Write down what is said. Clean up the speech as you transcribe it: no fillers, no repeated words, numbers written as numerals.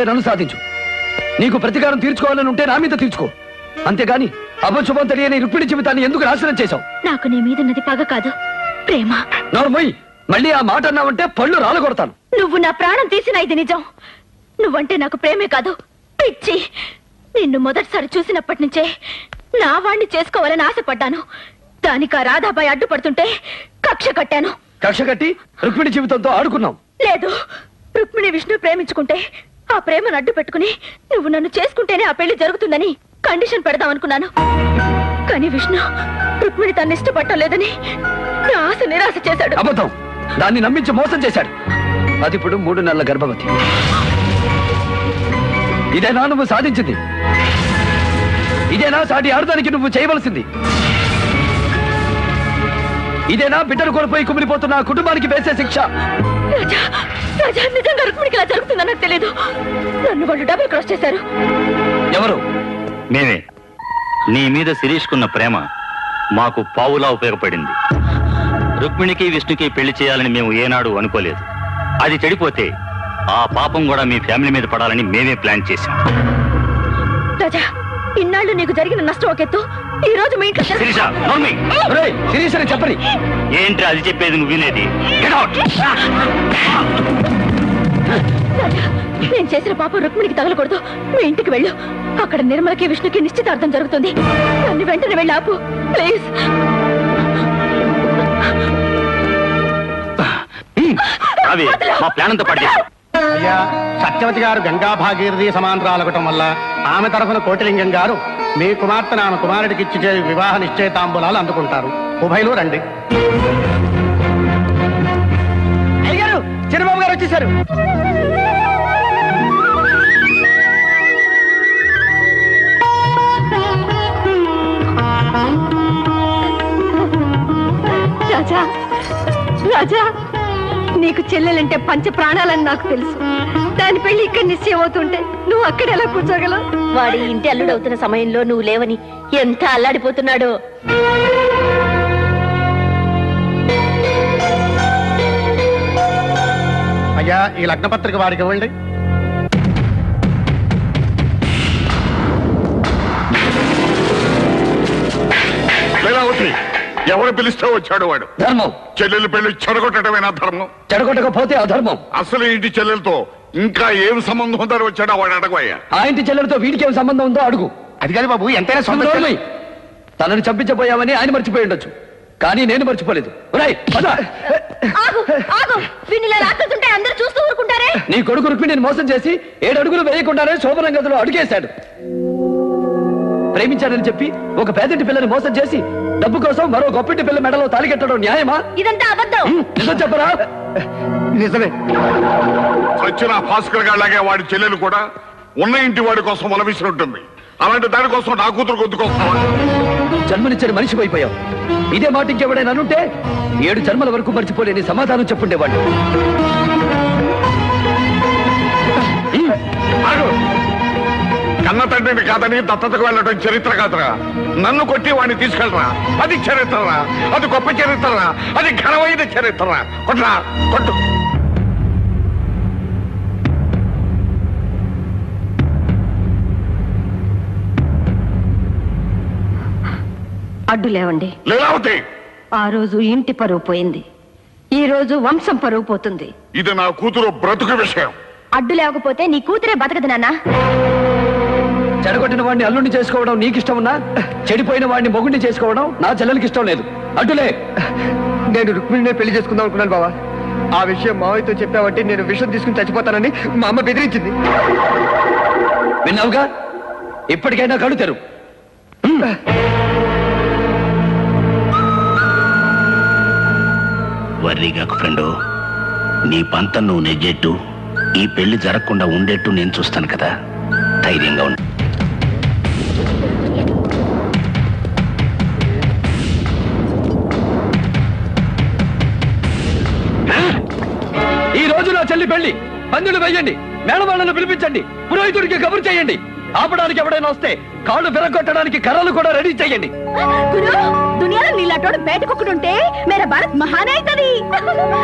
ఉంటే నన్ను సాధించు. నీకు ప్రతీకారం తీర్చుకోవాలని ఉంటే నా మీద తీర్చుకో. అంతేగాని అపశుభం తెలియని రుక్మిణి జీవితాన్ని ఎందుకు నాశనం చేశావు? నాకు నీ మీద ఉన్నది పగ కాదు, ప్రేమ. నోర్మోయ్, మళ్ళీ ఆ మాట అన్నావంటే పళ్ళు రాలగొడతాను. నువ్వు నా ప్రాణం తీసిన ఇది నిజం. నువ్వంటే నాకు ప్రేమే కాదు, పిచ్చి. నిన్ను మొదటిసారి చూసినప్పటి నుంచే నా వాణ్ణి చేసుకోవాలని ఆశపడ్డాను. దానికి ఆ రాధాబాయి అడ్డుపడుతుంటే కక్ష కట్టాను. కక్ష కట్టి రుక్మిణి జీవితంతో ఆడుకున్నావు? లేదు, రుక్మిణి విష్ణు ప్రేమించుకుంటే ఆ ప్రేమను అడ్డు పెట్టుకుని నువ్వు నన్ను చేసుకుంటేనే ఆ పెళ్లి జరుగుతుందని కండిషన్ పెడదాం అనుకున్నాను. కానీ విష్ణు రుక్మిణి తను ఇష్టపట్టలేదని నా ఆశ నిరాశ చేశాడు. అబద్ధం. దాన్ని నమ్మించి మోసం చేశాడు. అది ఇప్పుడు 3 నెలల గర్భవతి. ఇదేనా నువ్వు సాధించింది? ఇదేనా సాటి ఆడదానికి నువ్వు చేయవలసింది? ఇదేనా బిడ్డను కోల్పోయి కుమిలిపోతున్న కుటుంబానికి వేసే శిక్ష? రాజా, రాజా, నిజంగా రుక్మిణికి ఇలా జరుగుతుందని నాకు తెలియదు. నన్ను వాళ్ళు డబుల్ క్రాస్ చేశారు. ఎవరు? నేనే. నీ మీద శిరీష్కున్న ప్రేమ మాకు పావులా ఉపయోగపడింది. రుక్మిణికి విష్ణుకి పెళ్లి చేయాలని మేము ఏనాడు అనుకోలేదు. అది చెడిపోతే ఆ పాపం కూడా మీ ఫ్యామిలీ మీద పడాలని మేమే ప్లాన్ చేశాం. రాజా, ఇన్నాళ్ళు నీకు జరిగిన నష్టం ఒకెత్తు, ఈ రోజు మీ ఇంట్లో చెప్పని ఏంటి అది చెప్పేది నువ్వు వినేది? నేను చేసిన పాపం రుక్మిణికి తగలకూడదు. మీ ఇంటికి వెళ్ళు. అక్కడ నిర్మలకి విష్ణుకి నిశ్చితార్థం జరుగుతుంది. నన్ను వెంటనే వెళ్ళి ఆపు ప్లీజ్. మా ప్లాన్ అంతా పడేసాం. అయ్యా, సత్యవతి గారు గంగా భాగీరథి సమాంతరాలగటం వల్ల ఆమె తరఫున కోటిలింగం గారు మీ కుమార్తెను ఆమె కుమారుడికి ఇచ్చి వివాహ నిశ్చయితాంబులాలు అందుకుంటారు. ఉభయలు రండి. అయ్యారు, చిన్నబాబు గారు వచ్చేసారు. రాజా, రాజా, నీకు చెల్లెలంటే పంచ ప్రాణాలని నాకు తెలుసు. దాని పెళ్లి ఇక్కడ నిశ్చయం అవుతుంటే నువ్వు అక్కడ ఎలా కూర్చోగలవు? వాడి ఇంటి అల్లుడవుతున్న సమయంలో నువ్వు లేవని ఎంత అల్లాడిపోతున్నాడో. అయ్యా, ఈ లగ్నపత్రిక వాడికి ఇవ్వండి. ఎవరు పిలిస్తే వచ్చాడు వాడు? ధర్మం. చెల్లెలు పెళ్లి చెడగొట్టడమేనా ధర్మం? చెడగొట్టకపోతే అధర్మం. అసలు ఇంటి చెల్లెలతో ఇంకా ఏం సంబంధం ఉందని వచ్చాడా వాడు? అడగయ్యా. ఆ ఇంటి చెల్లెలతో వీడికి ఏం సంబంధం ఉందో అడుగు. అది కాదు బాబు, ఎంతైనా సొంత. తనని చంపించబోయామని ఆయన మర్చిపోయి కానీ నేను మర్చిపోలేదు. అందరూ చూస్తూ ఊరుకుంటారే. నీ కొడుకు రుక్మిణిని మోసం చేసి 7 అడుగులు వేయకుండానే శోభనం గదిలో అడుగేశాడు. ప్రేమించాడని చెప్పి ఒక పేదింటి పిల్లని మోసం చేసి డబ్బు కోసం మరో గొప్పింటి పిల్ల మెడలో తాళికట్టడం న్యాయమా? ఇదంతా అబద్ధం. నిజం చెప్పరా? నిజమే. వచ్చిన భాస్కర్ గారిలాగే వాడి చెల్లెలు కూడా ఉన్న ఇంటి వాడి కోసం వలవిసి ఉంటుంది. అలాంటి దానికోసం నా కూతురు గొంతుకొస్తావా? జన్మనిచ్చిన మనిషి అయిపోయావు. ఇదే మాట ఇంకెవడైనా అనుంటే 7 జన్మల వరకు మర్చిపోలేని సమాధానం చెప్పుండేవాడు. కన్న తండ్రిని కాదని దత్తతకు వెళ్ళడం చరిత్ర కాదురా. నన్ను కొట్టి వాడిని తీసుకెళ్ళరా, అది చరిత్రరా. అది గొప్ప చరిత్రరా. అది ఘనమైన చరిత్రరా. కొట్రా, కొట్టు. అడ్డు లేవండి. లీలావతి, ఆ రోజు ఇంటి పరువు పోయింది, ఈ రోజు వంశం పరువు పోతుంది. ఇది నా కూతురు బ్రతుకు విషయం. అడ్డు లేకపోతే నీ కూతురే బతకదు నాన్నా. చెడగొట్టిన వాడిని అల్లుడిని చేసుకోవడం నీకిష్టం ఉన్నా, చెడిపోయిన వాడిని మొగుడిని చేసుకోవడం నా చెల్లెలకి ఇష్టం లేదు. అడ్డులే. నేను రుక్మిణినే పెళ్లి చేసుకుందాం అనుకున్నాను బావా. ఆ విషయం మావయ్యతో చెప్పావంటే నేను విషం తీసుకుని చచ్చిపోతానని మా అమ్మ బెదిరించింది. విన్నావుగా? ఇప్పటికైనా కళ్ళు తెరు. వర్రీగాకు ఫ్రెండు, నీ పంతం నువ్వు నెగ్గేట్టు, ఈ పెళ్లి జరగకుండా ఉండేట్టు నేను చూస్తాను కదా. ధైర్యంగా ఉండు. ఈ రోజు నా చెల్లి పెళ్లి. పందులు వేయండి, మేళవాళ్లను పిలిపించండి, పురోహితుడికి కబురు చేయండి. ఆపడానికి ఎవడైనా వస్తే కాళ్ళు విరగొట్టడానికి కర్రలు కూడా రెడీ చేయండి. దునియాలో నీలాంటోడు బయటకొక్కడుంటే మేరా భారత్ మహాన్ అవుతుంది.